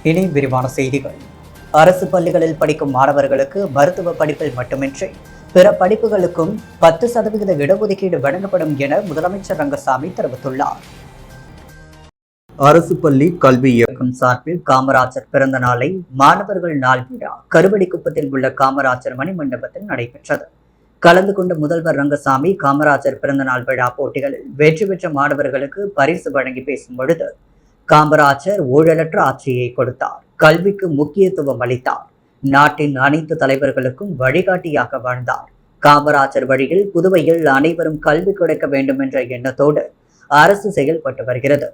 இனி விரிவான செய்திகள். அரசு பள்ளிகளில் படிக்கும் மாணவர்களுக்கு மருத்துவ படிப்பில் மட்டுமின்றி பிற படிப்புகளுக்கும் 10% இடஒதுக்கீடு வழங்கப்படும் என முதலமைச்சர் ரங்கசாமி தெரிவித்துள்ளார். அரசு பள்ளி கல்வி இயக்கம் சார்பில் காமராஜர் பிறந்த நாளை மாணவர்கள் நாள் விழா கருவடிக்குப்பத்தில் உள்ள காமராஜர் மணிமண்டபத்தில் நடைபெற்றது. கலந்து கொண்ட முதல்வர் ரங்கசாமி காமராஜர் பிறந்த நாள் விழா போட்டிகளில் வெற்றி பெற்ற மாணவர்களுக்கு பரிசு வழங்கி பேசும் பொழுது, காமராஜர் ஊழலற்ற ஆட்சியை கொடுத்தார், கல்விக்கு முக்கியத்துவம் அளித்தார், நாட்டின் அனைத்து தலைவர்களுக்கும் வழிகாட்டியாக வாழ்ந்தார். காமராஜர் வழியில் புதுவையில் அனைவரும் கல்வி கிடைக்க வேண்டும் என்ற எண்ணத்தோடு அரசு செயல்பட்டு வருகிறது.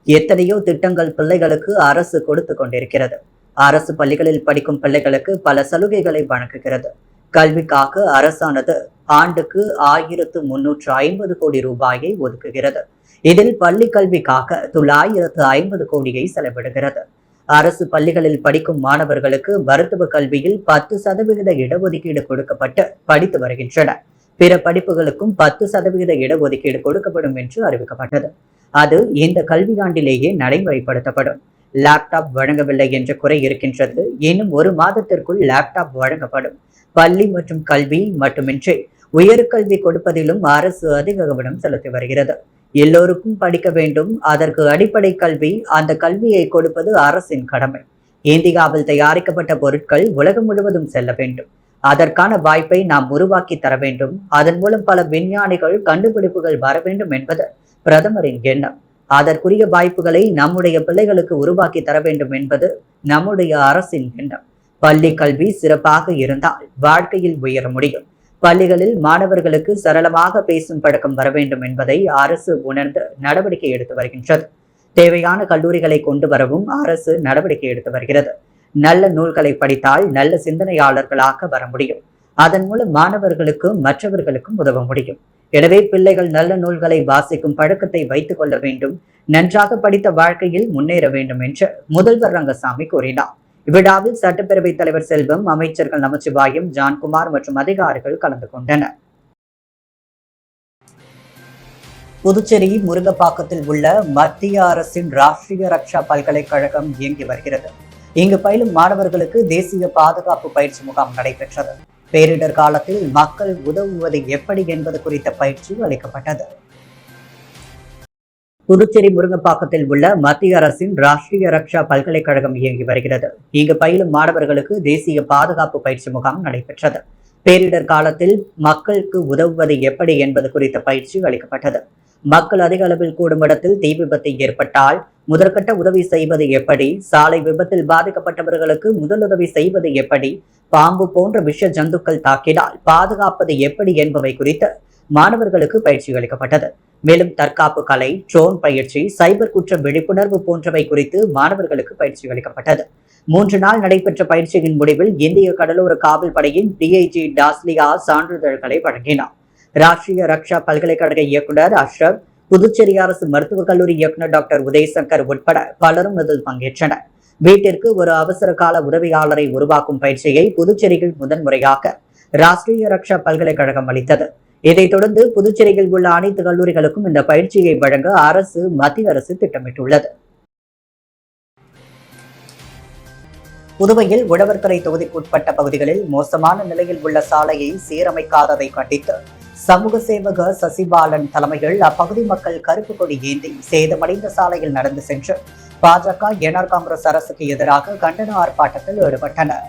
எத்தனையோ திட்டங்கள் பிள்ளைகளுக்கு அரசு கொடுத்து கொண்டிருக்கிறது. அரசு பள்ளிகளில் படிக்கும் பிள்ளைகளுக்கு பல சலுகைகளை வழங்குகிறது. கல்விக்காக அரசானது ஆண்டுக்கு 1350 கோடி ரூபாயை ஒதுக்குகிறது. இதில் பள்ளி கல்விக்காக 950 கோடியை செலவிடுகிறது. அரசு பள்ளிகளில் படிக்கும் மாணவர்களுக்கு மருத்துவ கல்வியில் 10% இடஒதுக்கீடு கொடுக்கப்பட்டு படித்து வருகின்றனர். பிற படிப்புகளுக்கும் 10% இடஒதுக்கீடு கொடுக்கப்படும் என்று அறிவிக்கப்பட்டது. அது இந்த கல்வியாண்டிலேயே நடைமுறைப்படுத்தப்படும். லேப்டாப் வழங்கவில்லை என்ற குறை இருக்கின்றது. இன்னும் 1 மாதத்திற்குள் லேப்டாப் வழங்கப்படும். பள்ளி மற்றும் கல்வி மட்டுமின்றி உயர்கல்வி கொடுப்பதிலும் அரசு அதிக கவனம் செலுத்தி வருகிறது. எல்லோருக்கும் படிக்க வேண்டும். அதற்கு அடிப்படை கல்வி. அந்த கல்வியை கொடுப்பது அரசின் கடமை. இந்தியாவில் தயாரிக்கப்பட்ட பொருட்கள் உலகம் முழுவதும் செல்ல வேண்டும். அதற்கான வாய்ப்பை நாம் உருவாக்கி தர வேண்டும். அதன் மூலம் பல விஞ்ஞானிகள் கண்டுபிடிப்புகள் வர வேண்டும் என்பது பிரதமரின் எண்ணம். அதற்குரிய வாய்ப்புகளை நம்முடைய பிள்ளைகளுக்கு உருவாக்கி தர வேண்டும் என்பது நம்முடைய அரசின் எண்ணம். பள்ளி கல்வி சிறப்பாக இருந்தால் வாழ்க்கையில் உயர முடியும். பள்ளிகளில் மாணவர்களுக்கு சரளமாக பேசும் பழக்கம் வர வேண்டும் என்பதை அரசு உணர்ந்து நடவடிக்கை எடுத்து வருகின்றது. தேவையான கல்லூரிகளை கொண்டு வரவும் அரசு நடவடிக்கை எடுத்து வருகிறது. நல்ல நூல்களை படித்தால் நல்ல சிந்தனையாளர்களாக வர முடியும். அதன் மூலம் மாணவர்களுக்கும் மற்றவர்களுக்கும் உதவ முடியும். எனவே பிள்ளைகள் நல்ல நூல்களை வாசிக்கும் பழக்கத்தை வைத்துக் கொள்ள வேண்டும். நன்றாக படித்த வாழ்க்கையில் முன்னேற வேண்டும் என்று முதல்வர் ரங்கசாமி கூறினார். இவ்விழாவில் சட்டப்பேரவைத் தலைவர் செல்வம், அமைச்சர்கள் நமச்சிவாயம், ஜான்குமார் மற்றும் அதிகாரிகள் கலந்து கொண்டனர். புதுச்சேரி முருங்கப்பாக்கத்தில் உள்ள மத்திய அரசின் ராஷ்டிரிய ரக்ஷா பல்கலைக்கழகம் இயங்கி வருகிறது. இங்கு பயிலும் மாணவர்களுக்கு தேசிய பாதுகாப்பு பயிற்சி முகாம் நடைபெற்றது. பேரிடர் காலத்தில் மக்கள் உதவுவது எப்படி என்பது குறித்த பயிற்சி அளிக்கப்பட்டது. புதுச்சேரி முருங்கப்பாக்கத்தில் உள்ள மத்திய அரசின் ராஷ்டிரிய ரக்ஷா பல்கலைக்கழகம் இயங்கி வருகிறது. இங்கு பயிலும் மாணவர்களுக்கு தேசிய பாதுகாப்பு பயிற்சி முகாம் நடைபெற்றது. பேரிடர் காலத்தில் மக்களுக்கு உதவுவது எப்படி என்பது குறித்த பயிற்சி அளிக்கப்பட்டது. மக்கள் அதிக அளவில் கூடும் இடத்தில் தீ விபத்து ஏற்பட்டால் முதற்கட்ட உதவி செய்வது எப்படி, சாலை விபத்தில் பாதிக்கப்பட்டவர்களுக்கு முதலுதவி செய்வது எப்படி, பாம்பு போன்ற விஷ ஜந்துக்கள் தாக்கினால் பாதுகாப்பது எப்படி என்பவை குறித்து மாணவர்களுக்கு பயிற்சி அளிக்கப்பட்டது. மேலும் தற்காப்பு கலை, ட்ரோன் பயிற்சி, சைபர் குற்ற விழிப்புணர்வு போன்றவை குறித்து மாணவர்களுக்கு பயிற்சி அளிக்கப்பட்டது. 3 நாள் நடைபெற்ற பயிற்சியின் முடிவில் இந்திய கடலோர காவல் படையின் டிஐஜி டாஸ்லியா சான்றிதழ்களை வழங்கினார். ராஷ்டிரிய ரக்ஷா பல்கலைக்கழக இயக்குனர் அஷ்ரப், புதுச்சேரி அரசு மருத்துவக் கல்லூரி இயக்குனர் டாக்டர் உதயசங்கர் உட்பட பலரும் இதில் பங்கேற்றனர். வீட்டிற்கு ஒரு அவசர கால உதவியாளரை உருவாக்கும் பயிற்சியை புதுச்சேரியில் முதன்முறையாக ராஷ்டிரிய ரக்ஷா பல்கலைக்கழகம் அளித்தது. இதைத் தொடர்ந்து புதுச்சேரியில் உள்ள அனைத்து கல்லூரிகளுக்கும் இந்த பயிற்சியை வழங்க மத்திய அரசு திட்டமிட்டுள்ளது. புதுவையில் உழவர்கரை தொகுதிக்குட்பட்ட பகுதிகளில் மோசமான நிலையில் உள்ள சாலையை சீரமைக்காததை கண்டித்து சமூக சேவகர் சசிபாலன் தலைமையில் அப்பகுதி மக்கள் கருப்பு கொடி ஏந்தி சேதமடைந்த சாலையில் நடந்து சென்று பாஜக என்ஆர் காங்கிரஸ் அரசுக்கு எதிராக கண்டன ஆர்ப்பாட்டத்தில் ஈடுபட்டனர்.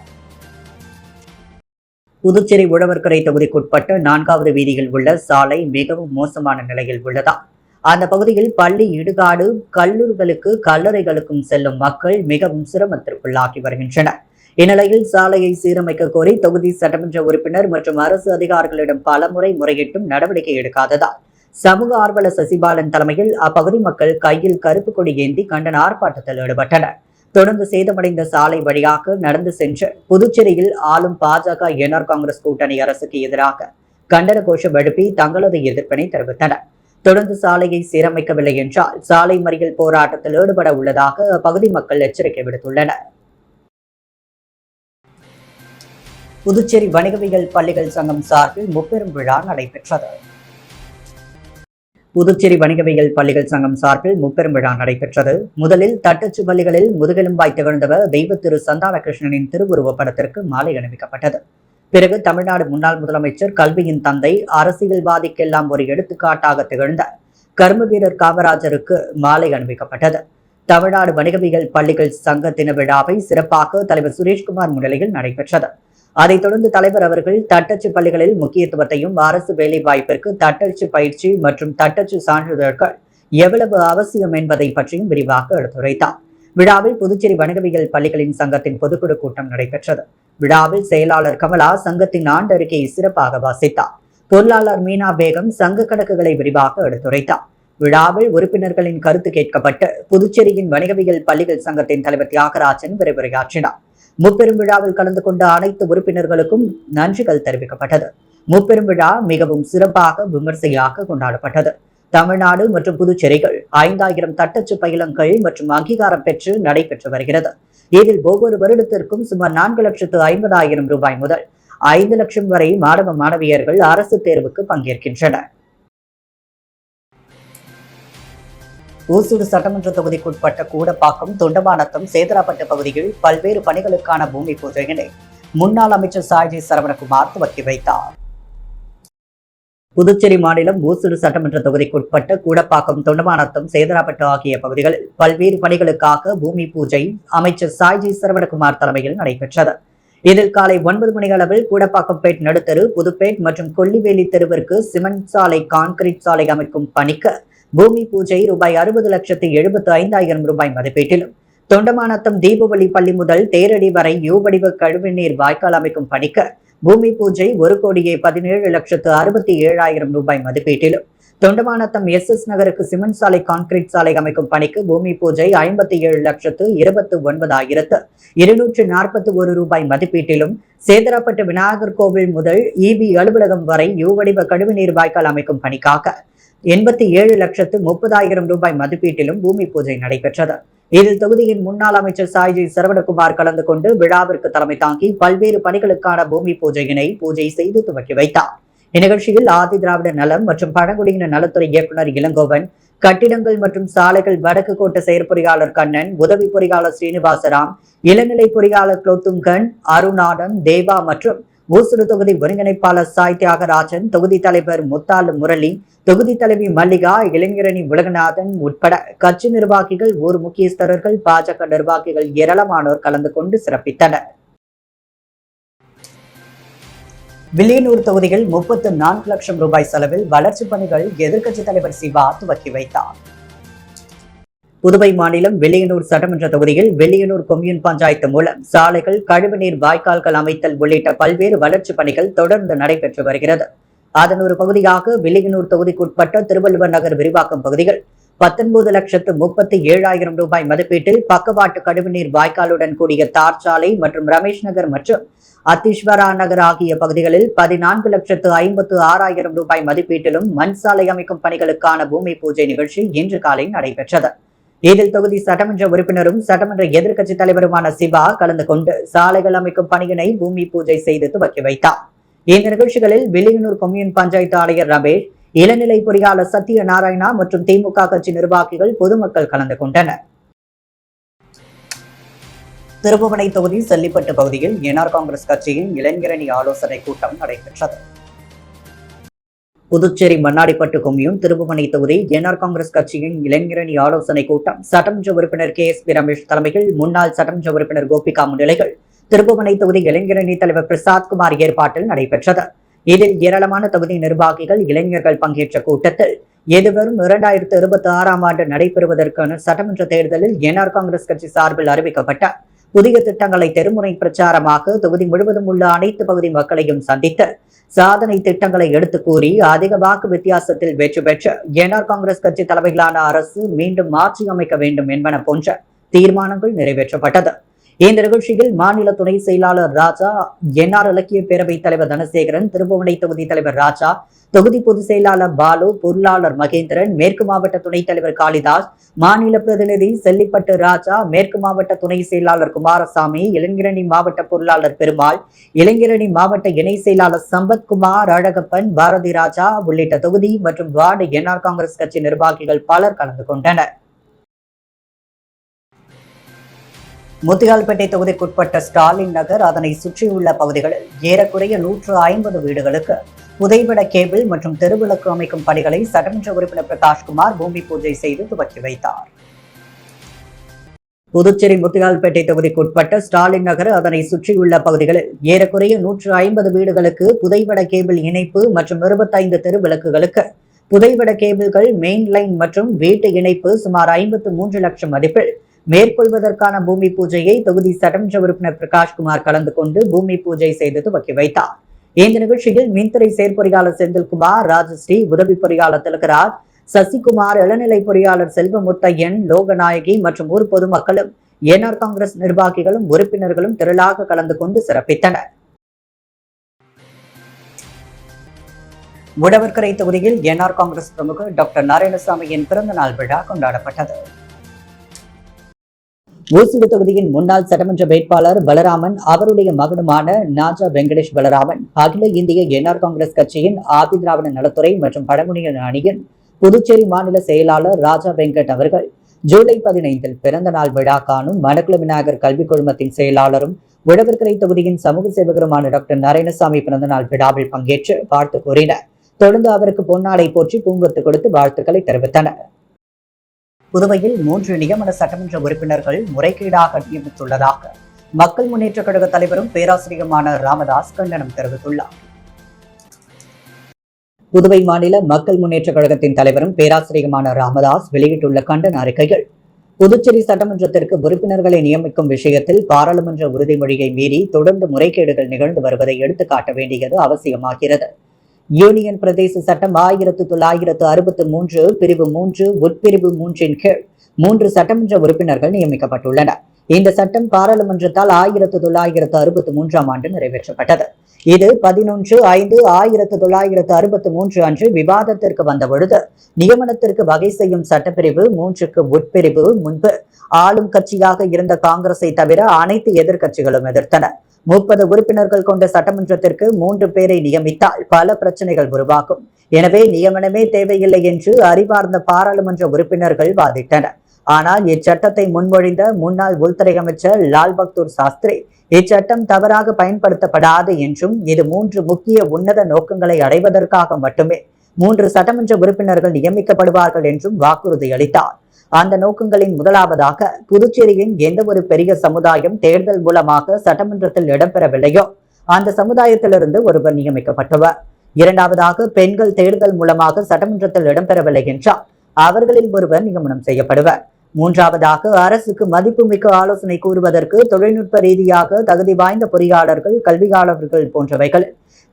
புதுச்சேரி உழவர்கரை தொகுதிக்குட்பட்ட 4வது வீதியில் உள்ள சாலை மிகவும் மோசமான நிலையில் உள்ளதால் அந்த பகுதியில் பள்ளி, இடுகாடு, கல்லூரிகளுக்கு, கல்லறைகளுக்கும் செல்லும் மக்கள் மிகவும் சிரமத்திற்குள்ளாகி வருகின்றனர். இந்நிலையில் சாலையை சீரமைக்க கோரி தொகுதி சட்டமன்ற உறுப்பினர் மற்றும் அரசு அதிகாரிகளிடம் பலமுறை முறையிட்டும் நடவடிக்கை எடுக்காததால் சமூக ஆர்வலர் சசிபாலன் தலைமையில் அப்பகுதி மக்கள் கையில் கருப்பு கொடி ஏந்தி கண்டன ஆர்ப்பாட்டத்தில் ஈடுபட்டனர். தொடர்ந்து சேதமடைந்த சாலை வழியாக நடந்து சென்று புதுச்சேரியில் ஆளும் பாஜக என்ஆர் காங்கிரஸ் கூட்டணி அரசுக்கு எதிராக கண்டன கோஷம் எழுப்பி தங்களது எதிர்ப்பினை தெரிவித்தனர். தொடர்ந்து சாலையை சீரமைக்கவில்லை என்றால் சாலை மறியல் போராட்டத்தில் ஈடுபட உள்ளதாக அப்பகுதி மக்கள் எச்சரிக்கை விடுத்துள்ளனர். புதுச்சேரி வணிகவியல் பள்ளிகள் சங்கம் சார்பில் முப்பெரும் விழா நடைபெற்றது. புதுச்சேரி வணிகவியல் பள்ளிகள் சங்கம் சார்பில் முப்பெரும் விழா நடைபெற்றது. முதலில் தட்டச்சு பள்ளிகளில் முதுகெலும்பாய் திகழ்ந்தவர் தெய்வ திரு சந்தானகிருஷ்ணனின் திருவுருவப் படத்திற்கு மாலை அணிவிக்கப்பட்டது. பிறகு தமிழ்நாடு முன்னாள் முதலமைச்சர், கல்வியின் தந்தை, அரசியல்வாதிக்கெல்லாம் ஒரு எடுத்துக்காட்டாக திகழ்ந்த கர்ம வீரர் காமராஜருக்கு மாலை அணிவிக்கப்பட்டது. தமிழ்நாடு வணிகவியல் பள்ளிகள் சங்க தின விழாவை சிறப்பாக தலைவர் சுரேஷ்குமார் முன்னிலையில் நடைபெற்றது. அதைத் தொடர்ந்து தலைவர் அவர்கள் தட்டச்சு பள்ளிகளில் முக்கியத்துவத்தையும், அரசு வேலை வாய்ப்பிற்கு தட்டச்சு பயிற்சி மற்றும் தட்டச்சு சான்றிதழ்கள் எவ்வளவு அவசியம் என்பதை பற்றியும் விரிவாக எடுத்துரைத்தார். விழாவில் புதுச்சேரி வணிகவியல் பள்ளிகளின் சங்கத்தின் பொதுக்குழு கூட்டம் நடைபெற்றது. விழாவில் செயலாளர் கமலா சங்கத்தின் ஆண்டறிக்கையை சிறப்பாக வாசித்தார். பொருளாளர் மீனா பேகம் சங்க கணக்குகளை விரிவாக எடுத்துரைத்தார். விழாவில் உறுப்பினர்களின் கருத்து கேட்கப்பட்டு புதுச்சேரியின் வணிகவியல் பள்ளிகள் சங்கத்தின் தலைவர் தியாகராஜன் விரிவுரையாற்றினார். முப்பெரும் விழாவில் கலந்து கொண்ட அனைத்து உறுப்பினர்களுக்கும் நன்றிகள் தெரிவிக்கப்பட்டது. முப்பெரும் விழா மிகவும் சிறப்பாக விமர்சையாக கொண்டாடப்பட்டது. தமிழ்நாடு மற்றும் புதுச்சேரிகள் 5000 தட்டச்சு பயிலங்கள் மற்றும் அங்கீகாரம் பெற்று நடைபெற்று வருகிறது. இதில் ஒவ்வொரு வருடத்திற்கும் சுமார் 4,50,000 ரூபாய் முதல் 5 லட்சம் வரை மாணவ மாணவியர்கள் அரசு தேர்வுக்கு பங்கேற்கின்றனர். ஓசூர் சட்டமன்ற தொகுதிக்குட்பட்ட கூடப்பாக்கம், தொண்டமாநத்தம், சேதராப்பட்டு பகுதியில் பல்வேறு பணிகளுக்கான பூமி பூஜையினை முன்னாள் அமைச்சர் சாய்ஜி சரவணகுமார் துவக்கி வைத்தார். புதுச்சேரி மாநிலம் ஓசூர் சட்டமன்ற தொகுதிக்குட்பட்ட கூடப்பாக்கம், தொண்டமாநத்தம், சேதராப்பட்டு ஆகிய பகுதிகளில் பல்வேறு பணிகளுக்காக பூமி பூஜை அமைச்சர் சாய்ஜி சரவணகுமார் தலைமையில் நடைபெற்றது. இதில் காலை 9 மணி அளவில் கூடப்பாக்கம்பேட் நடுத்தரு, புதுப்பேட் மற்றும் கொல்லிவேலி தெருவிற்கு சிமெண்ட் சாலை, கான்கிரீட் சாலை அமைக்கும் பணிக்கு பூமி பூஜை ரூபாய் 60,75,000 ரூபாய் மதிப்பீட்டிலும், தொண்டமாநத்தம் தீபவழி பள்ளி முதல் தேரடி வரை யூ வடிவ கழிவுநீர் வாய்க்கால் அமைக்கும் பணிக்கு பூமி பூஜை 1,17,67,000 ரூபாய் மதிப்பீட்டிலும், தொண்டமாநத்தம் SS நகருக்கு சிமெண்ட் சாலை, கான்கிரீட் சாலை அமைக்கும் பணிக்கு பூமி பூஜை 57,29,241 ரூபாய் மதிப்பீட்டிலும், சேதராப்பட்டு விநாயகர் கோவில் முதல் EB அலுவலகம் வரை யூ வடிவ கழிவுநீர் வாய்க்கால் அமைக்கும் பணிக்காக 87,30,000 ரூபாய் மதிப்பீட்டிலும் பூமி பூஜை நடைபெற்றது. இதில் தொகுதியின் முன்னாள் அமைச்சர் சாய்ஜி சரவணகுமார் கலந்து கொண்டு விழாவிற்கு தலைமை தாங்கி பல்வேறு பணிகளுக்கான பூமி பூஜையினை பூஜை செய்து துவக்கி வைத்தார். இந்நிகழ்ச்சியில் ஆதி திராவிட நலம் மற்றும் பழங்குடியின நலத்துறை இயக்குநர் இளங்கோவன், கட்டிடங்கள் மற்றும் சாலைகள் வடக்கு கோட்ட செயற்பொறியாளர் கண்ணன், உதவி பொறியாளர் ஸ்ரீனிவாசராம், இளநிலை பொறியாளர் குலோத்துங்கன், அருணாடன், தேவா மற்றும் ஓசூர் தொகுதி ஒருங்கிணைப்பாளர் சாய் தியாகராஜன், தொகுதி தலைவர் முத்தாலு முரளி, தொகுதி தலைவி மல்லிகா, இளைஞரணி உலகநாதன் உட்பட கட்சி நிர்வாகிகள், ஊர் முக்கியஸ்தர்கள், பாஜக நிர்வாகிகள் ஏராளமானோர் கலந்து கொண்டு சிறப்பித்தனர். வில்லியனூர் தொகுதியில் 34 லட்சம் ரூபாய் செலவில் வளர்ச்சிப் பணிகள் எதிர்க்கட்சி தலைவர் சிவா துவக்கி வைத்தார். புதுவை மாநிலம் வில்லியனூர் சட்டமன்ற தொகுதியில் வில்லியனூர் கொம்யூன் பஞ்சாயத்து மூலம் சாலைகள், கழிவுநீர் வாய்க்கால்கள் அமைத்தல் உள்ளிட்ட பல்வேறு வளர்ச்சிப் பணிகள் தொடர்ந்து நடைபெற்று வருகிறது. அதன் ஒரு பகுதியாக வில்லியனூர் தொகுதிக்குட்பட்ட திருவள்ளுவர் நகர் விரிவாக்கம் பகுதிகள் 19,37,000 ரூபாய் மதிப்பீட்டில் பக்கவாட்டு கழிவுநீர் வாய்க்காலுடன் கூடிய தார் சாலை மற்றும் ரமேஷ் நகர் மற்றும் அத்தீஸ்வரா நகர் ஆகிய பகுதிகளில் 14,56,000 ரூபாய் மதிப்பீட்டிலும் மண் சாலை அமைக்கும் பணிகளுக்கான பூமி பூஜை நிகழ்ச்சி இன்று காலை நடைபெற்றது. இதில் தொகுதி சட்டமன்ற உறுப்பினரும் சட்டமன்ற எதிர்க்கட்சி தலைவருமான சிவா கலந்து கொண்டு சாலைகள் அமைக்கும் பணியினை பூமி பூஜை செய்து துவக்கி வைத்தார். இந்த நிகழ்ச்சிகளில் வில்லியனூர் கொம்யூன் பஞ்சாயத்து ஆணையர் ரமேஷ், இளநிலை பொறியாளர் சத்ய நாராயணா மற்றும் திமுக கட்சி நிர்வாகிகள், பொதுமக்கள் கலந்து கொண்டனர். திருப்புவனை தொகுதி செல்லிப்பட்டு பகுதியில் என்ஆர் காங்கிரஸ் கட்சியின் இளைஞரணி ஆலோசனை கூட்டம் நடைபெற்றது. புதுச்சேரி மண்ணாடிப்பட்டு கொம்யூன் திருப்புவனை தொகுதி என்ஆர் காங்கிரஸ் கட்சியின் இளைஞரணி ஆலோசனை கூட்டம் சட்டமன்ற உறுப்பினர் KSP ரமேஷ் தலைமையில், முன்னாள் சட்டமன்ற உறுப்பினர் கோபிகா முன்னிலையில் திருப்புவனை தொகுதி இளைஞரணி தலைவர் பிரசாத் குமார் ஏற்பாட்டில் நடைபெற்றது. இதில் ஏராளமான தொகுதி நிர்வாகிகள், இளைஞர்கள் பங்கேற்ற கூட்டத்தில் எதிர்வரும் 2026ஆம் ஆண்டு நடைபெறுவதற்கான சட்டமன்ற தேர்தலில் என்ஆர் காங்கிரஸ் கட்சி சார்பில் அறிவிக்கப்பட்ட புதிய திட்டங்களை தெருமுறை பிரச்சாரமாக தொகுதி முழுவதும் உள்ள அனைத்து பகுதி மக்களையும் சந்தித்து சாதனை திட்டங்களை எடுத்து கூறி அதிக வாக்கு வித்தியாசத்தில் வெற்றி பெற்று என்ஆர் காங்கிரஸ் கட்சி தலைமையிலான அரசு மீண்டும் மாற்றி அமைக்க வேண்டும் என்பன போன்ற தீர்மானங்கள் நிறைவேற்றப்பட்டது. இந்த நிகழ்ச்சியில் மாநில துணை செயலாளர் ராஜா, என்ஆர் இலக்கிய பேரவைத் தலைவர் தனசேகரன், திருபுவனை தொகுதி தலைவர் ராஜா, தொகுதி பொதுச் செயலாளர் பாலு, பொருளாளர் மகேந்திரன், மேற்கு மாவட்ட துணைத் தலைவர் காளிதாஸ், மாநில பிரதிநிதி செல்லிப்பட்டு ராஜா, மேற்கு மாவட்ட துணை செயலாளர் குமாரசாமி, இளைஞரணி மாவட்ட பொருளாளர் பெருமாள், இளைஞரணி மாவட்ட இணை செயலாளர் சம்பத்குமார், அழகப்பன், பாரதி ராஜா உள்ளிட்ட தொகுதி மற்றும் வார்டு என்ஆர் காங்கிரஸ் கட்சி நிர்வாகிகள் பலர் கலந்து கொண்டனர். முத்தியால்பேட்டை தொகுதிக்குட்பட்ட ஸ்டாலின் நகர், அதனை சுற்றியுள்ள பகுதிகளில் ஏறக்குறைய 150 வீடுகளுக்கு புதைவட கேபிள் மற்றும் தெருவிளக்கு அமைக்கும் பணிகளை சட்டமன்ற உறுப்பினர் பிரகாஷ்குமார் பூமி பூஜை செய்து துவக்கி வைத்தார். புதுச்சேரி முத்தியால்பேட்டை தொகுதிக்குட்பட்ட ஸ்டாலின் நகர், அதனை சுற்றியுள்ள பகுதிகளில் ஏறக்குறைய 150 வீடுகளுக்கு புதைவட கேபிள் இணைப்பு மற்றும் 25 தெருவிளக்குகளுக்கு புதைவட கேபிள்கள், மெயின் லைன் மற்றும் வீட்டு இணைப்பு சுமார் 53 லட்சம் மதிப்பில் மேற்கொள்வதற்கான பூமி பூஜையை தொகுதி சட்டமன்ற உறுப்பினர் பிரகாஷ்குமார் கலந்து கொண்டு பூமி பூஜை செய்து துவக்கி வைத்தார். இந்த நிகழ்ச்சியில் மின்துறை செயற்பொறியாளர் செந்தில்குமார், ராஜஸ்ரீ, உதவி பொறியாளர் திலகராஜ், சசிகுமார், இளநிலை பொறியாளர் செல்வமுத்தையன், லோகநாயகி மற்றும் ஊர் பொதுமக்களும் என்ஆர் காங்கிரஸ் நிர்வாகிகளும் உறுப்பினர்களும் திரளாக கலந்து கொண்டு சிறப்பித்தனர். உழவர்கரை தொகுதியில் என்ஆர் காங்கிரஸ் பிரமுகர் டாக்டர் நாராயணசாமியின் பிறந்த நாள் விழா கொண்டாடப்பட்டது. ஊசுடு தொகுதியின் முன்னாள் சட்டமன்ற வேட்பாளர் பலராமன், அவருடைய மகனுமான நாஜா வெங்கடேஷ் பலராமன், அகில இந்திய என்ஆர் காங்கிரஸ் கட்சியின் ஆதிதிராவிட நலத்துறை மற்றும் பழங்குடியினர் அணியின் புதுச்சேரி மாநில செயலாளர் ராஜா வெங்கட் அவர்கள் ஜூலை 15 பிறந்த நாள் விழா காணும் மணக்குள விநாயகர் கல்விக் குழுமத்தின் செயலாளரும் உழவர்கரை தொகுதியின் சமூக சேவகருமான டாக்டர் நாராயணசாமி பிறந்த நாள் விழாவில் பங்கேற்று வாழ்த்து கூறினர். தொடர்ந்து அவருக்கு பொன்னாடை போற்றி பூங்கொத்து கொடுத்து வாழ்த்துக்களை தெரிவித்தனர். புதுவையில் 3 நியமன சட்டமன்ற உறுப்பினர்கள் முறைகேடாக நியமித்துள்ளதாக மக்கள் முன்னேற்ற கழக தலைவரும் பேராசிரியருமான ராமதாஸ் கண்டனம் தெரிவித்துள்ளார். புதுவை மாநில மக்கள் முன்னேற்ற கழகத்தின் தலைவரும் பேராசிரியருமான ராமதாஸ் வெளியிட்டுள்ள கண்டன அறிக்கையில், புதுச்சேரி சட்டமன்றத்திற்கு உறுப்பினர்களை நியமிக்கும் விஷயத்தில் பாராளுமன்ற உறுதிமொழியை மீறி தொடர்ந்து முறைகேடுகள் நிகழ்ந்து வருவதை எடுத்துக்காட்ட வேண்டியது அவசியமாகிறது. யூனியன் பிரதேச சட்டம் 1963 பிரிவு 3 உட்பிரிவு 3 கீழ் 3 சட்டமன்ற உறுப்பினர்கள் நியமிக்கப்பட்டுள்ளனர். இந்த சட்டம் பாராளுமன்றத்தால் 1963 ஆண்டு நிறைவேற்றப்பட்டது. இது 11/5/1963 அன்று விவாதத்திற்கு வந்தபொழுது நியமனத்திற்கு வகை செய்யும் சட்டப்பிரிவு 3க்கு உட்பிரிவு முன்பு ஆளும் கட்சியாக இருந்த காங்கிரஸை தவிர அனைத்து எதிர்கட்சிகளும் எதிர்த்தன. 30 உறுப்பினர்கள் கொண்ட சட்டமன்றத்திற்கு 3 பேரை நியமித்தால் பல பிரச்சனைகள் உருவாகும். எனவே நியமனமே தேவையில்லை என்று அறிவார்ந்த பாராளுமன்ற உறுப்பினர்கள் வாதிட்டனர். ஆனால் இச்சட்டத்தை முன்மொழிந்த முன்னாள் உள்துறை அமைச்சர் லால் பகதூர் சாஸ்திரி, இச்சட்டம் தவறாக பயன்படுத்தப்படாது என்றும் இது 3 முக்கிய உன்னத நோக்கங்களை அடைவதற்காக மட்டுமே 3 சட்டமன்ற உறுப்பினர்கள் நியமிக்கப்படுவார்கள் என்றும் வாக்குறுதி அளித்தார். அந்த நோக்கங்களின் முதலாவதாக, புதுச்சேரியின் எந்த ஒரு பெரிய சமுதாயம் தேர்தல் மூலமாக சட்டமன்றத்தில் இடம்பெறவில்லையோ அந்த சமுதாயத்திலிருந்து ஒருவர் நியமிக்கப்பட்டவர். இரண்டாவதாக, பெண்கள் தேர்தல் மூலமாக சட்டமன்றத்தில் இடம்பெறவில்லை என்றால் அவர்களில் ஒருவர் நியமனம் செய்யப்படுவர். மூன்றாவதாக, அரசுக்கு மதிப்புமிக்க ஆலோசனை கூறுவதற்கு தொழில்நுட்ப ரீதியாக தகுதி வாய்ந்த பொறியாளர்கள், கல்வியாளர்கள் போன்றவைகள்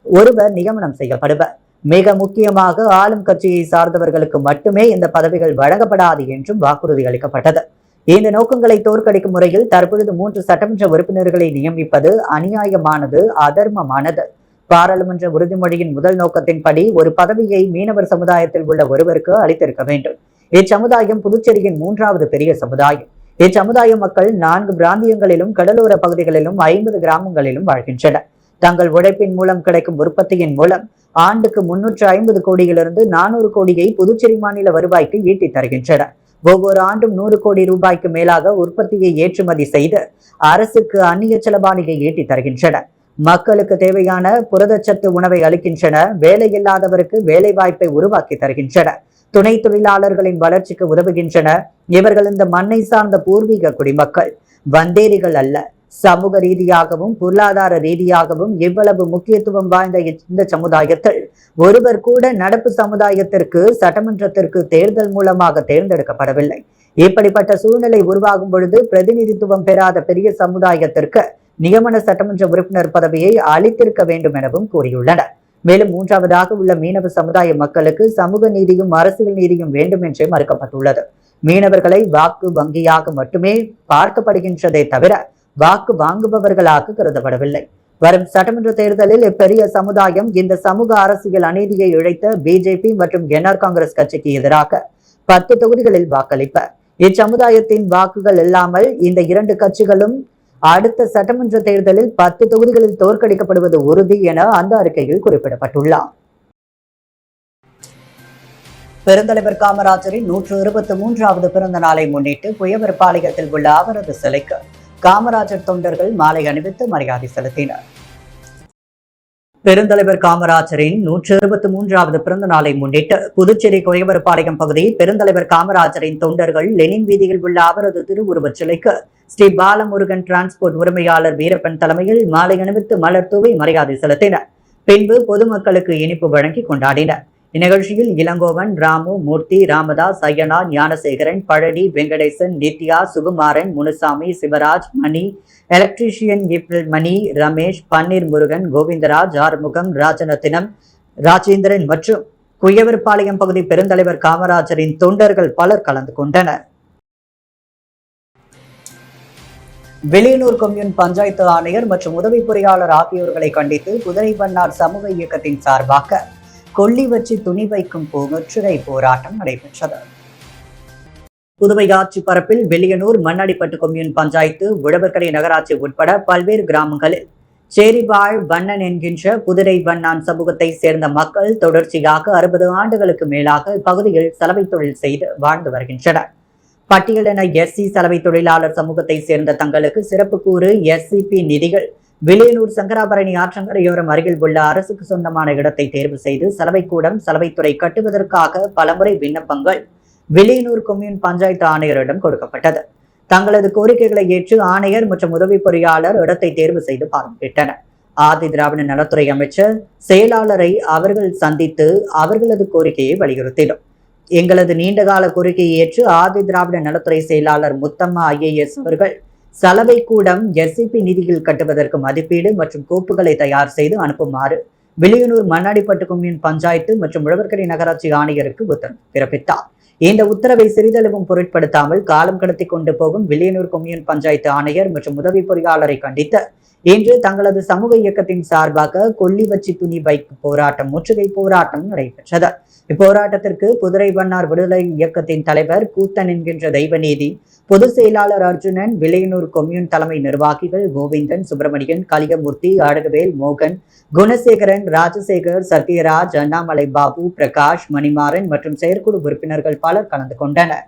ஒருவர் நியமனம் செய்யப்படுவர். மிக முக்கியமாக, ஆளும் கட்சியை சார்ந்தவர்களுக்கு மட்டுமே இந்த பதவிகள் வழங்கப்படாது என்றும் வாக்குறுதி அளிக்கப்பட்டது. இந்த நோக்கங்களை தோற்கடிக்கும் முறையில் தற்பொழுது 3 சட்டமன்ற உறுப்பினர்களை நியமிப்பது அநியாயமானது, அதர்மமானது. பாராளுமன்ற உறுதிமொழியின் முதல் நோக்கத்தின்படி ஒரு பதவியை மீனவர் சமுதாயத்தில் உள்ள ஒருவருக்கு அளித்திருக்க வேண்டும். இச்சமுதாயம் புதுச்சேரியின் 3வது பெரிய சமுதாயம். இச்சமுதாய மக்கள் 4 பிராந்தியங்களிலும் கடலோர பகுதிகளிலும் 50 கிராமங்களிலும் வாழ்கின்றனர். தங்கள் உழைப்பின் மூலம் கிடைக்கும் உற்பத்தியின் மூலம் ஆண்டுக்கு 350 கோடியிலிருந்து 400 கோடியை புதுச்சேரி மாநில வருவாய்க்கு ஈட்டி தருகின்றனர். ஒவ்வொரு ஆண்டும் 100 கோடி ரூபாய்க்கு மேலாக உற்பத்தியை ஏற்றுமதி செய்து அரசுக்கு அந்நிய செலவாணியை ஈட்டி தருகின்றனர். மக்களுக்கு தேவையான புரதச்சத்து உணவை அளிக்கின்றன. வேலையில்லாதவருக்கு வேலை வாய்ப்பை உருவாக்கி தருகின்றன. துணை தொழிலாளர்களின் வளர்ச்சிக்கு உதவுகின்றன. இவர்கள் இந்த மண்ணை சார்ந்த பூர்வீக குடிமக்கள், வந்தேரிகள் அல்ல. சமூக ரீதியாகவும் பொருளாதார ரீதியாகவும் இவ்வளவு முக்கியத்துவம் வாய்ந்த இந்த சமுதாயத்தில் ஒருவர் கூட நடப்பு சமுதாயத்திற்கு சட்டமன்றத்திற்கு தேர்தல் மூலமாக தேர்ந்தெடுக்கப்படவில்லை. இப்படிப்பட்ட சூழ்நிலை உருவாகும் பொழுது பிரதிநிதித்துவம் பெறாத பெரிய சமுதாயத்திற்கு நியமன சட்டமன்ற உறுப்பினர் பதவியை அளித்திருக்க வேண்டும் எனவும் கூறியுள்ளனர். மேலும் 3வதாக உள்ள மீனவ சமுதாய மக்களுக்கு சமூக நீதியும் அரசியல் நீதியும் வேண்டும் என்றே மறுக்கப்பட்டுள்ளது. மீனவர்களை வாக்கு வங்கியாக மட்டுமே பார்க்கப்படுகின்றதே தவிர வாக்கு வாங்குபவர்களாக கருதப்படவில்லை. வரும் சட்டமன்ற தேர்தலில் இப்பெரிய சமுதாயம் இந்த சமூக அரசியல் அநீதியை இழைத்த பிஜேபி மற்றும் என்ஆர் காங்கிரஸ் கட்சிக்கு எதிராக 10 தொகுதிகளில் வாக்களிப்பர். இச்சமுதாயத்தின் வாக்குகள் இல்லாமல் இந்த 2 கட்சிகளும் அடுத்த சட்டமன்ற தேர்தலில் 10 தொகுதிகளில் தோற்கடிக்கப்படுவது உறுதி என அந்த அறிக்கையில் குறிப்பிடப்பட்டுள்ளார். பெருந்தலைவர் காமராஜரின் 123வது பிறந்த நாளை முன்னிட்டு குயவர்பாளையத்தில் உள்ள அவரது சிலைக்கு காமராஜர் தொண்டர்கள் மாலை அணிவித்து மரியாதை செலுத்தினர். பெருந்தலைவர் காமராஜரின் 123வது பிறந்த நாளை முன்னிட்டு புதுச்சேரி குயவர்பாளையம் பகுதியில் பெருந்தலைவர் காமராஜரின் தொண்டர்கள் லெனின் வீதியில் உள்ள அவரது திருவுருவச் சிலைக்கு ஸ்ரீ பாலமுருகன் டிரான்ஸ்போர்ட் உரிமையாளர் வீரப்பன் தலைமையில் மாலை அணிவித்து மலர் தூவி மரியாதை செலுத்தினர். பின்பு பொதுமக்களுக்கு இனிப்பு வழங்கி கொண்டாடினர். இந்நிகழ்ச்சியில் இளங்கோவன், ராமு, மூர்த்தி, ராமதாஸ், ஐயனா, ஞானசேகரன், பழனி, வெங்கடேசன், நித்யா, சுகுமாரன், முனுசாமி, சிவராஜ், மணி, எலக்ட்ரீஷியன் ஏப்ரல் மணி, ரமேஷ், பன்னீர் முருகன், கோவிந்தராஜ், ஆறுமுகம், ராஜரத்தினம், ராஜேந்திரன் மற்றும் குயவர்பாளையம் பகுதி பெருந்தலைவர் காமராஜரின் தொண்டர்கள் பலர் கலந்து கொண்டனர். வெளியனூர் கொம்யூன் பஞ்சாயத்து ஆணையர் மற்றும் உதவி பொறியாளர் ஆகியோர்களை கண்டித்து குதிரை வண்ணார் சமூக இயக்கத்தின் சார்பாக கொல்லி வச்சு துணி வைக்கும் முற்றுகை போராட்டம் நடைபெற்றது. புதுவை ஆட்சி பரப்பில் வெளியனூர் மண்ணடிப்பட்டு கொம்யூன் பஞ்சாயத்து, உழவர்கரை நகராட்சி உட்பட பல்வேறு கிராமங்களில் சேரிவாழ் வண்ணன் என்கின்ற குதிரை வண்ணான் சமூகத்தை சேர்ந்த மக்கள் தொடர்ச்சியாக 60 ஆண்டுகளுக்கு மேலாக இப்பகுதியில் சலவை தொழில் செய்து வாழ்ந்து வருகின்றனர். பட்டியலின எஸ்சி சலவை தொழிலாளர் சமூகத்தை சேர்ந்த தங்களுக்கு சிறப்பு கூறு எஸ்சிபி நிதிகள் வெளியனூர் சங்கராபரணி ஆற்றங்கரையோரம் அருகில் உள்ள அரசுக்கு சொந்தமான இடத்தை தேர்வு செய்து சலவைக்கூடம், சலவைத்துறை கட்டுவதற்காக பலமுறை விண்ணப்பங்கள் வெளியனூர் கொம்யூன் பஞ்சாயத்து ஆணையரிடம் கொடுக்கப்பட்டது. தங்களது கோரிக்கைகளை ஏற்று ஆணையர் மற்றும் உதவி பொறியாளர் இடத்தை தேர்வு செய்து பார்வையிட்டனர். ஆதி திராவிட நலத்துறை அமைச்சர் செயலாளரை அவர்கள் சந்தித்து அவர்களது கோரிக்கையை வலியுறுத்தினர். எங்களது நீண்டகால கோரிக்கையை ஏற்று ஆதி திராவிட நலத்துறை செயலாளர் முத்தம்மா IAS அவர்கள் சலவை கூடம் எஸ்சிபி நிதியில் கட்டுவதற்கு மதிப்பீடு மற்றும் கோப்புகளை தயார் செய்து அனுப்புமாறு வெளியனூர் மண்ணாடிப்பட்டு கொம்யூன் பஞ்சாயத்து மற்றும் உழவர்கரை நகராட்சி ஆணையருக்கு உத்தரவு பிறப்பித்தார். இந்த உத்தரவை சிறிதளவும் பொருட்படுத்தாமல் காலம் கடத்தி கொண்டு போகும் வெளியனூர் கொம்யூன் பஞ்சாயத்து ஆணையர் மற்றும் உதவி பொறியாளரை கண்டித்து இன்று தங்களது சமூக இயக்கத்தின் சார்பாக கொல்லி வச்சி துணி வைப்பு போராட்டம் முற்றுகை போராட்டம் நடைபெற்றது. இப்போராட்டத்திற்கு குதிரை வண்ணார் விடுதலை இயக்கத்தின் தலைவர் கூத்தன் என்கின்ற தெய்வநீதி, பொதுச் செயலாளர் அர்ஜுனன், வெளியனூர் கொம்யூன் தலைமை நிர்வாகிகள் கோவிந்தன், சுப்பிரமணியன், கலிகமூர்த்தி, அழகவேல், மோகன், குணசேகரன், ராஜசேகர், சத்யராஜ், அண்ணாமலை பாபு, பிரகாஷ், மணிமாறன் மற்றும் செயற்குழு உறுப்பினர்கள் பலர் கலந்து கொண்டனர்.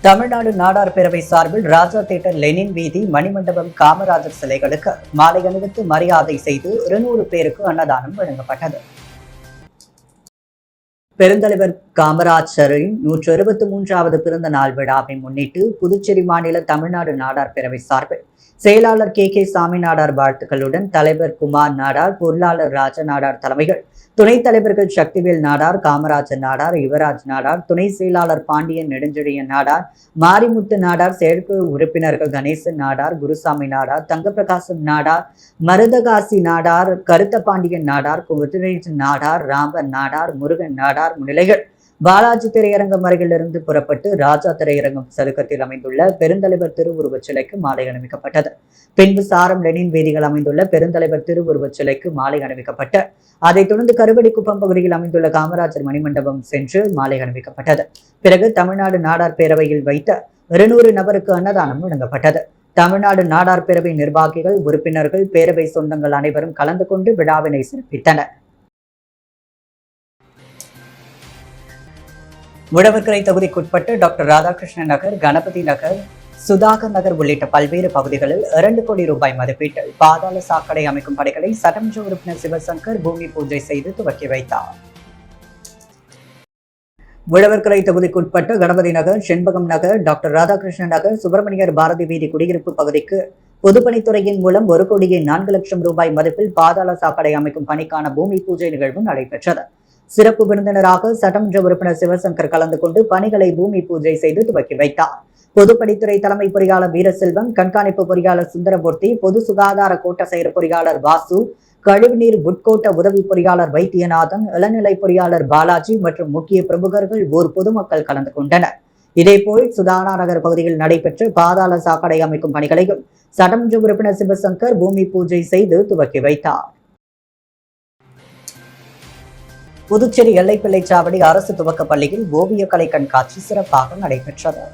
தமிழ்நாடு நாடார் பேரவை சார்பில் ராஜா தியேட்டர், லெனின் வீதி, மணிமண்டபம், காமராஜர் சிலைகளுக்கு மாலை அணிவித்து மரியாதை செய்து 200 பேருக்கு அன்னதானம் வழங்கப்பட்டது. பெருந்தலைவர் காமராஜரின் 123வது பிறந்த நாள் விழாவை முன்னிட்டு புதுச்சேரி மாநில தமிழ்நாடு நாடார் பேரவை சார்பில் செயலாளர் KK சாமி நாடார் வாழ்த்துக்களுடன் தலைவர் குமார் நாடார், பொருளாளர் ராஜ நாடார் தலைமைகள், துணைத் தலைவர்கள் சக்திவேல் நாடார், காமராஜர் நாடார், யுவராஜ் நாடார், துணை செயலாளர் பாண்டியன் நெடுஞ்செழியன் நாடார், மாரிமுத்து நாடார், செயற்குழு உறுப்பினர்கள் கணேசன் நாடார், குருசாமி நாடார், தங்கப்பிரகாசம் நாடார், மருதகாசி நாடார், கருத்தபாண்டியன் நாடார், குதிரேசன் நாடார், ராமன் நாடார், முருகன் நாடார் முன்னிலைகள் பாலாஜி திரையரங்கம் அருகிலிருந்து புறப்பட்டு ராஜா திரையரங்கம் சதுக்கத்தில் அமைந்துள்ள பெருந்தலைவர் திருவுருவச் சிலைக்கு மாலை அணிவிக்கப்பட்டது. பின்பு சாரம் லெனின் வீதிகள் அமைந்துள்ள பெருந்தலைவர் திருவுருவச் சிலைக்கு மாலை அணிவிக்கப்பட்டு அதைத் தொடர்ந்து கருவடிக்குப்பம் பகுதியில் அமைந்துள்ள காமராஜர் மணிமண்டபம் சென்று மாலை அணிவிக்கப்பட்டது. பிறகு தமிழ்நாடு நாடார் பேரவையில் வைத்த 200 நபருக்கு அன்னதானம் வழங்கப்பட்டது. தமிழ்நாடு நாடார் பேரவை நிர்வாகிகள், உறுப்பினர்கள், பேரவை சொந்தங்கள் அனைவரும் கலந்து கொண்டு விழாவினை சிறப்பித்தனர். உழவர்கரை தொகுதிக்குட்பட்டு டாக்டர் ராதாகிருஷ்ணன் நகர், கணபதி நகர், சுதாகர் நகர் உள்ளிட்ட பல்வேறு பகுதிகளில் 2 கோடி ரூபாய் மதிப்பீட்டில் பாதாள சாக்கடை அமைக்கும் பணிகளை சட்டமன்ற உறுப்பினர் சிவசங்கர் பூமி பூஜை செய்து துவக்கி வைத்தார். உழவர்கரை தொகுதிக்குட்பட்டு கணபதி நகர், செண்பகம் நகர், டாக்டர் ராதாகிருஷ்ணன் நகர், சுப்பிரமணியர் பாரதி வீதி குடியிருப்பு பகுதிக்கு பொதுப்பணித்துறையின் மூலம் 1 கோடியே 4 லட்சம் ரூபாய் மதிப்பில் பாதாள சாக்கடை அமைக்கும் பணிக்கான பூமி பூஜை நிகழ்வு நடைபெற்றது. சிறப்பு விருந்தினராக சட்டமன்ற உறுப்பினர் சிவசங்கர் கலந்து கொண்டு பணிகளை பூமி பூஜை செய்து துவக்கி வைத்தார். பொதுப்பணித்துறை தலைமை பொறியாளர் வீரசெல்வம், கண்காணிப்பு பொறியாளர் சுந்தரமூர்த்தி, பொது சுகாதார கோட்ட செயற் பொறியாளர் வாசு, கழிவுநீர் உட்கோட்ட உதவி பொறியாளர் வைத்தியநாதன், இளநிலை பொறியாளர் பாலாஜி மற்றும் முக்கிய பிரமுகர்கள், ஊர் பொதுமக்கள் கலந்து கொண்டனர். இதேபோல் சுதானா நகர் பகுதியில் நடைபெற்ற பாதாள சாக்கடை அமைக்கும் பணிகளையும் சட்டமன்ற உறுப்பினர் சிவசங்கர் பூமி பூஜை செய்து துவக்கி வைத்தார். புதுச்சேரி எல்லைப்பிள்ளைச்சாவடி அரசு துவக்க பள்ளியில் ஓவியக்கலை கண்காட்சி சிறப்பாக நடைபெற்றது.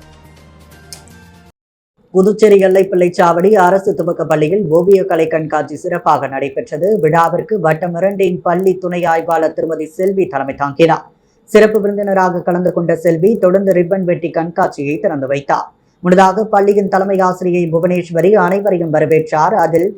புதுச்சேரி எல்லைப்பிள்ளைச்சாவடி அரசு துவக்க பள்ளியில் ஓவியக்கலை கண்காட்சி சிறப்பாக நடைபெற்றது. விழாவிற்கு வட்டம் 2 பள்ளி துணை ஆய்வாளர் திருமதி செல்வி தலைமை தாங்கினார். சிறப்பு விருந்தினராக கலந்து கொண்ட செல்வி தொடர்ந்து ரிப்பன் வெட்டி கண்காட்சியை திறந்து வைத்தார். முன்னதாக பள்ளியின் தலைமை ஆசிரியை புவனேஸ்வரி அனைவரையும் வரவேற்றார். அதில்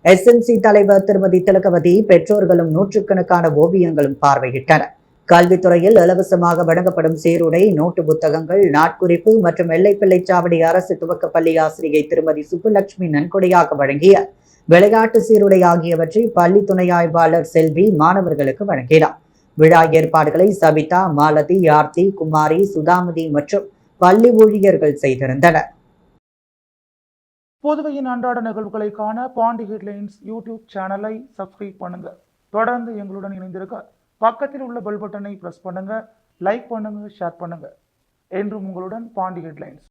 SNC தலைவர் திருமதி திலகவதி, பெற்றோர்களும் நூற்றுக்கணக்கான ஓவியங்களும் பார்வையிட்டனர். கல்வித்துறையில் இலவசமாக வழங்கப்படும் சீருடை, நோட்டு புத்தகங்கள், நாட்குறிப்பு மற்றும் எல்லைப்பிள்ளைச்சாவடி அரசு துவக்க பள்ளி ஆசிரியை திருமதி சுப்புலட்சுமி நன்கொடையாக வழங்கிய விளையாட்டு சீருடை ஆகியவற்றை பள்ளி துணை ஆய்வாளர் செல்வி மாணவர்களுக்கு வழங்கினார். விழா ஏற்பாடுகளை சபிதா, மாலதி, ஆர்த்தி, குமாரி, சுதாமதி மற்றும் பள்ளி ஊழியர்கள் செய்திருந்தனர். புதுவையின் அன்றாட நிகழ்வுகளை காண பாண்டி ஹெட்லைன்ஸ் யூடியூப் சேனலை சப்ஸ்கிரைப் பண்ணுங்க. தொடர்ந்து எங்களுடன் இணைந்திருக்க பக்கத்தில் உள்ள பெல் பட்டனை பிரஸ் பண்ணுங்க. லைக் பண்ணுங்க, ஷேர் பண்ணுங்க. என்றும் உங்களுடன் பாண்டி ஹெட்லைன்ஸ்.